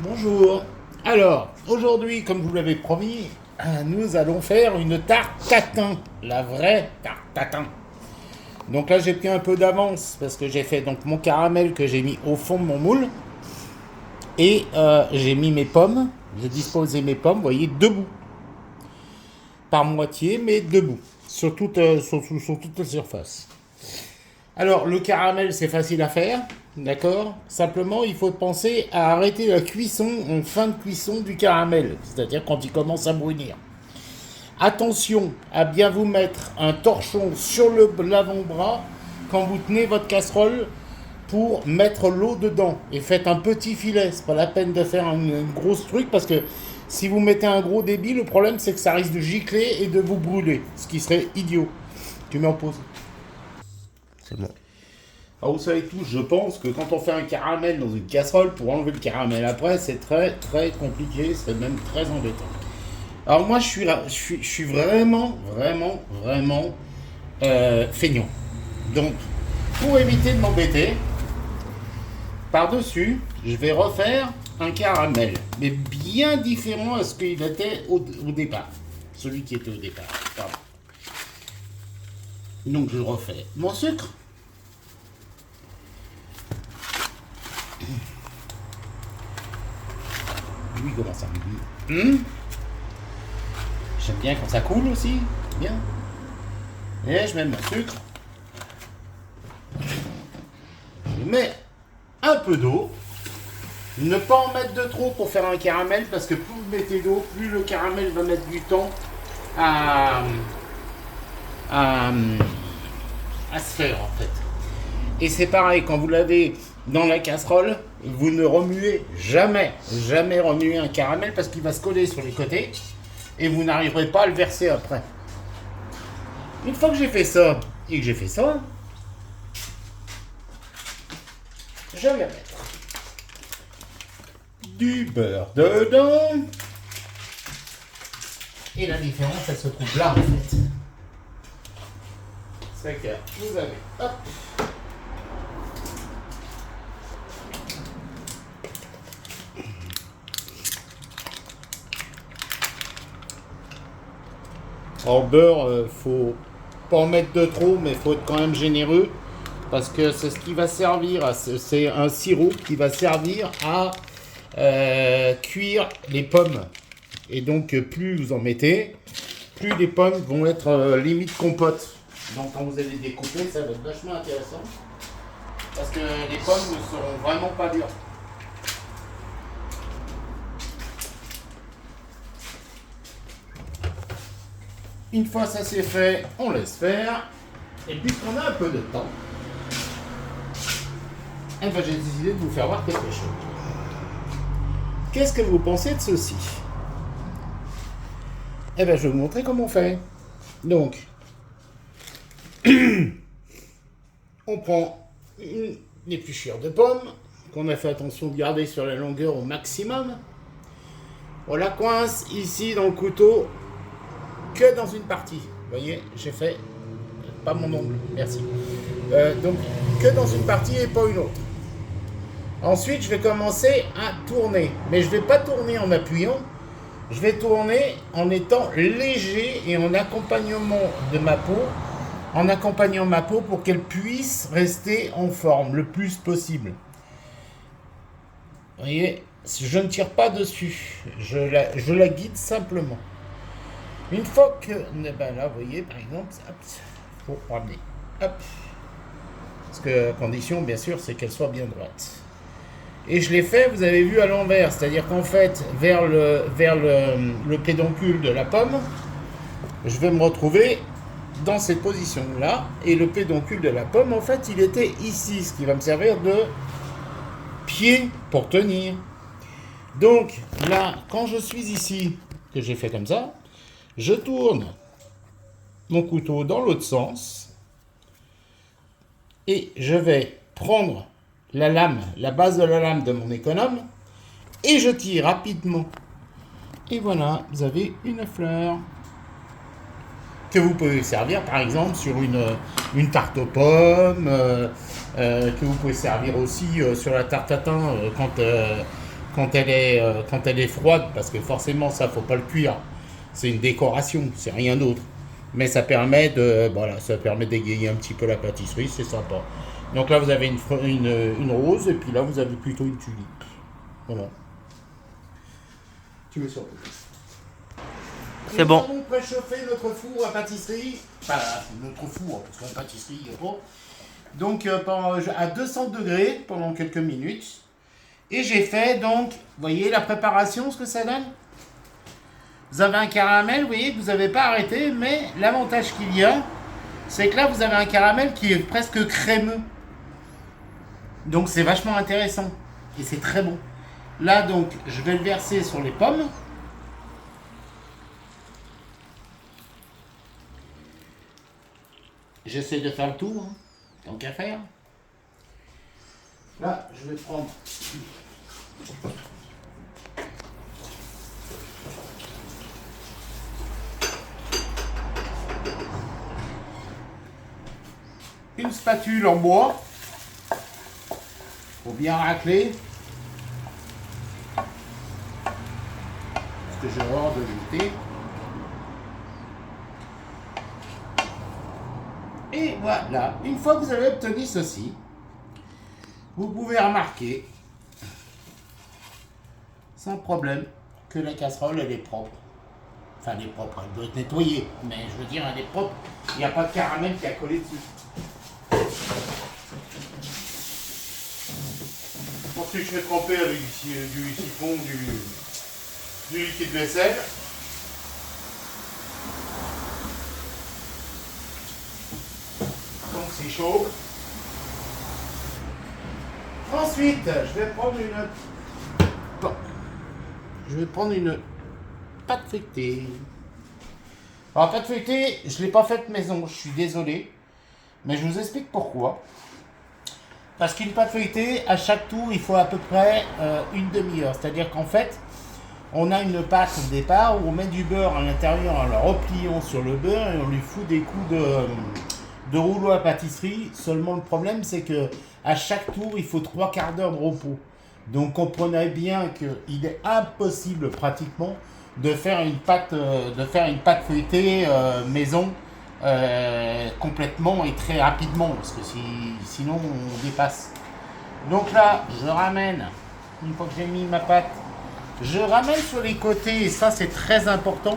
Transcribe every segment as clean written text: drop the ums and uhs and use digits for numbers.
Bonjour. Alors, aujourd'hui, comme je vous l'avais promis, nous allons faire une tarte tatin, la vraie tarte tatin. Donc là, j'ai pris un peu d'avance parce que j'ai fait donc mon caramel que j'ai mis au fond de mon moule et j'ai mis mes pommes. J'ai disposé mes pommes, vous voyez, debout, par moitié, mais debout, sur toute la surface. Alors, le caramel, c'est facile à faire, d'accord. Simplement, il faut penser à arrêter la cuisson en fin de cuisson du caramel, c'est-à-dire quand il commence à brunir. Attention à bien vous mettre un torchon sur l'avant-bras quand vous tenez votre casserole pour mettre l'eau dedans. Et faites un petit filet, c'est pas la peine de faire une grosse truc parce que si vous mettez un gros débit, le problème c'est que ça risque de gicler et de vous brûler, ce qui serait idiot. Tu mets en pause. C'est bon. Alors vous savez tous, je pense que quand on fait un caramel dans une casserole, pour enlever le caramel après, c'est très très compliqué, c'est même très embêtant. Alors moi je suis vraiment feignant. Donc pour éviter de m'embêter, par-dessus, je vais refaire un caramel, mais bien différent à ce qu'il était au départ. Celui qui était au départ. Pardon. Donc je refais mon sucre. Lui commence à me J'aime bien quand ça coule aussi. Bien. Et je mets mon sucre. Je mets un peu d'eau. Ne pas en mettre de trop pour faire un caramel parce que plus vous mettez d'eau, plus le caramel va mettre du temps à, à, à se faire en fait. Et c'est pareil, quand vous l'avez dans la casserole, vous ne remuez jamais remuer un caramel parce qu'il va se coller sur les côtés et vous n'arriverez pas à le verser après. Une fois que j'ai fait ça et que j'ai fait ça, je vais mettre du beurre dedans. Et la différence, elle se trouve là en fait. C'est que vous avez, hop, alors beurre, faut pas en mettre de trop, mais faut être quand même généreux parce que c'est ce qui va servir, c'est un sirop qui va servir à cuire les pommes. Et donc plus vous en mettez, plus les pommes vont être limite compote. Donc quand vous allez découper, ça va être vachement intéressant parce que les pommes ne seront vraiment pas dures. Une fois ça c'est fait, on laisse faire. Et puisqu'on a un peu de temps, eh ben, j'ai décidé de vous faire voir quelque chose. Qu'est-ce que vous pensez de ceci? Eh bien, je vais vous montrer comment on fait. Donc, on prend une épluchure de pommes qu'on a fait attention de garder sur la longueur au maximum. On la coince ici dans le couteau que dans une partie. Vous voyez, j'ai fait pas mon ongle, merci. Donc, que dans une partie et pas une autre. Ensuite, je vais commencer à tourner. Mais je ne vais pas tourner en appuyant. Je vais tourner en étant léger et en accompagnement de ma peau. En accompagnant ma peau pour qu'elle puisse rester en forme le plus possible. Vous voyez, je ne tire pas dessus. Je la guide simplement. Une fois que... Ben là, vous voyez, par exemple, il faut ramener. Hop. Parce que la condition, bien sûr, c'est qu'elle soit bien droite. Et je l'ai fait, vous avez vu, à l'envers. C'est-à-dire qu'en fait, vers le pédoncule de la pomme, je vais me retrouver dans cette position-là. Et le pédoncule de la pomme, en fait, il était ici, ce qui va me servir de pied pour tenir. Donc, là, quand je suis ici, que j'ai fait comme ça, je tourne mon couteau dans l'autre sens. Et je vais prendre la lame, la base de la lame de mon économe, et je tire rapidement. Et voilà, vous avez une fleur que vous pouvez servir par exemple sur une tarte aux pommes, que vous pouvez servir aussi sur la tarte tatin quand elle est froide, parce que forcément ça faut pas le cuire. C'est une décoration, c'est rien d'autre. Mais ça permet ça permet d'égayer un petit peu la pâtisserie, c'est sympa. Donc là vous avez une rose et puis là vous avez plutôt une tulipe. Voilà. Tu veux sur C'est bon. Nous avons préchauffé notre four à pâtisserie, enfin notre four, parce qu'en pâtisserie il n'y a pas. Donc à 200 degrés pendant quelques minutes. Et j'ai fait donc, vous voyez la préparation, ce que ça donne? Vous avez un caramel, vous voyez, que vous n'avez pas arrêté, mais l'avantage qu'il y a, c'est que là vous avez un caramel qui est presque crémeux. Donc c'est vachement intéressant. Et c'est très bon. Là donc, je vais le verser sur les pommes. J'essaie de faire le tour, hein, tant qu'à faire. Là, je vais prendre une spatule en bois pour bien racler. Parce que j'ai horreur de jeter. Et voilà, une fois que vous avez obtenu ceci, vous pouvez remarquer, sans problème, que la casserole elle est propre. Enfin, elle est propre, elle doit être nettoyée, mais je veux dire, elle est propre. Il n'y a pas de caramel qui a collé dessus. Ensuite, je vais tremper avec du siphon, du liquide vaisselle. Donc c'est chaud. Ensuite, je vais prendre une pâte feuilletée. Alors, pâte feuilletée, je ne l'ai pas faite maison, je suis désolé. Mais je vous explique pourquoi. Parce qu'une pâte feuilletée, à chaque tour, il faut à peu près une demi-heure. C'est-à-dire qu'en fait, on a une pâte au départ où on met du beurre à l'intérieur en la repliant sur le beurre et on lui fout des coups de rouleau à pâtisserie. Seulement, le problème, c'est que à chaque tour, il faut 3/4 d'heure de repos. Donc, comprenez bien qu'il est impossible pratiquement de faire une pâte feuilletée maison complètement et très rapidement, parce que sinon on dépasse. Donc là, je ramène, une fois que j'ai mis ma pâte, je ramène sur les côtés, et ça c'est très important,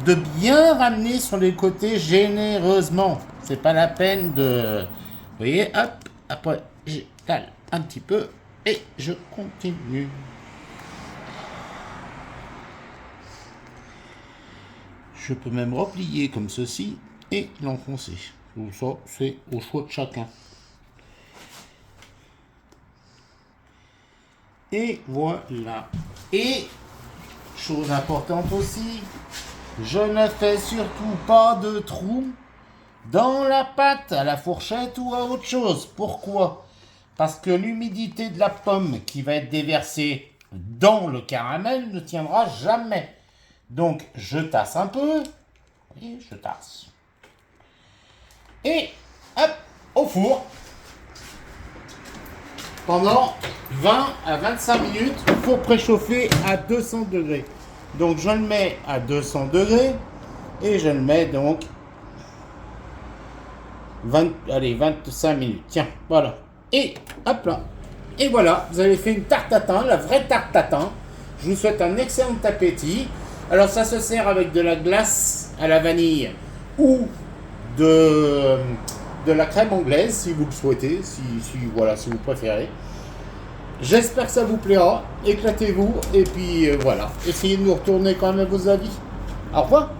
de bien ramener sur les côtés généreusement. C'est pas la peine de... Vous voyez, hop, après j'étale un petit peu et je continue. Je peux même replier comme ceci et l'enfoncer. Donc ça, c'est au choix de chacun. Et voilà. Et, chose importante aussi, je ne fais surtout pas de trous dans la pâte, à la fourchette ou à autre chose. Pourquoi? Parce que l'humidité de la pomme qui va être déversée dans le caramel ne tiendra jamais. Donc, je tasse un peu. Et je tasse. Et, hop, au four. Pendant 20 à 25 minutes, four préchauffé à 200 degrés. Donc, je le mets à 200 degrés. Et je le mets donc 25 minutes. Tiens, voilà. Et, hop là. Et voilà, vous avez fait une tarte tatin, la vraie tarte tatin. Je vous souhaite un excellent appétit. Alors ça se sert avec de la glace à la vanille ou de la crème anglaise si vous le souhaitez, si vous préférez. J'espère que ça vous plaira, éclatez-vous et puis voilà, essayez de nous retourner quand même à vos avis. Au revoir.